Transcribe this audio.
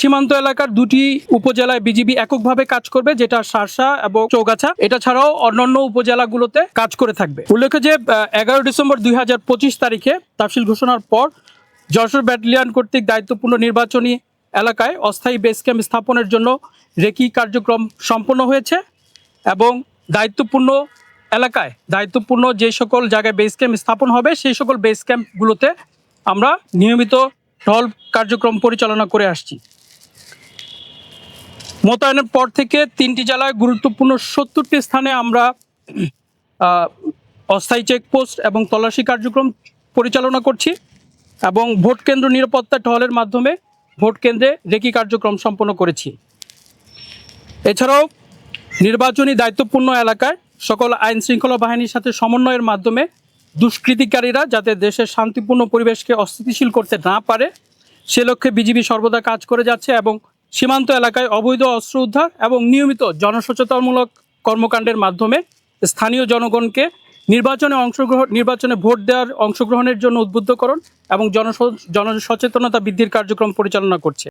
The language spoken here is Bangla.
সীমান্ত এলাকার দুটি উপজেলায় বিজিবি এককভাবে কাজ করবে, যেটা শার্শা এবং চৌগাছা। এটা ছাড়াও অন্যান্য উপজেলাগুলোতে কাজ করে থাকবে। উল্লেখ্য যে 11 ডিসেম্বর 2025 তারিখে তাফসিল ঘোষণার পর যশোর ব্যাটালিয়ন কর্তৃক দায়িত্বপূর্ণ নির্বাচনী এলাকায় অস্থায়ী বেস ক্যাম্প স্থাপনের জন্য রেকি কার্যক্রম সম্পন্ন হয়েছে এবং দায়িত্বপূর্ণ এলাকায় দায়িত্বপূর্ণ যে সকল জায়গায় বেস ক্যাম্প স্থাপন হবে সেই সকল বেস ক্যাম্পগুলোতে আমরা নিয়মিত টহল কার্যক্রম পরিচালনা করে আসছি। মোতায়েনের পর থেকে 3টি জেলায় গুরুত্বপূর্ণ 70টি স্থানে আমরা অস্থায়ী চেকপোস্ট এবং তল্লাশি কার্যক্রম পরিচালনা করছি এবং ভোট কেন্দ্র নিরাপত্তা টহলের মাধ্যমে ভোট কেন্দ্রে রেকি কার্যক্রম সম্পন্ন করেছি। এছাড়াও নির্বাচনী দায়িত্বপূর্ণ এলাকায় সকল আইন শৃঙ্খলা বাহিনীর সাথে সমন্বয়ের মাধ্যমে দুষ্কৃতিকারীরা যাতে দেশের শান্তিপূর্ণ পরিবেশকে অস্থিতিশীল করতে না পারে সে লক্ষ্যে বিজিবি সর্বদা কাজ করে যাচ্ছে এবং সীমান্ত এলাকায় অবৈধ অস্ত্র উদ্ধার এবং নিয়মিত জনসচেতনমূলক কর্মকাণ্ডের মাধ্যমে স্থানীয় জনগণকে নির্বাচনে ভোট দেওয়ার অংশগ্রহণের জন্য উদ্বুদ্ধকরণ এবং জনসচেতনতা বৃদ্ধির কার্যক্রম পরিচালনা করছে।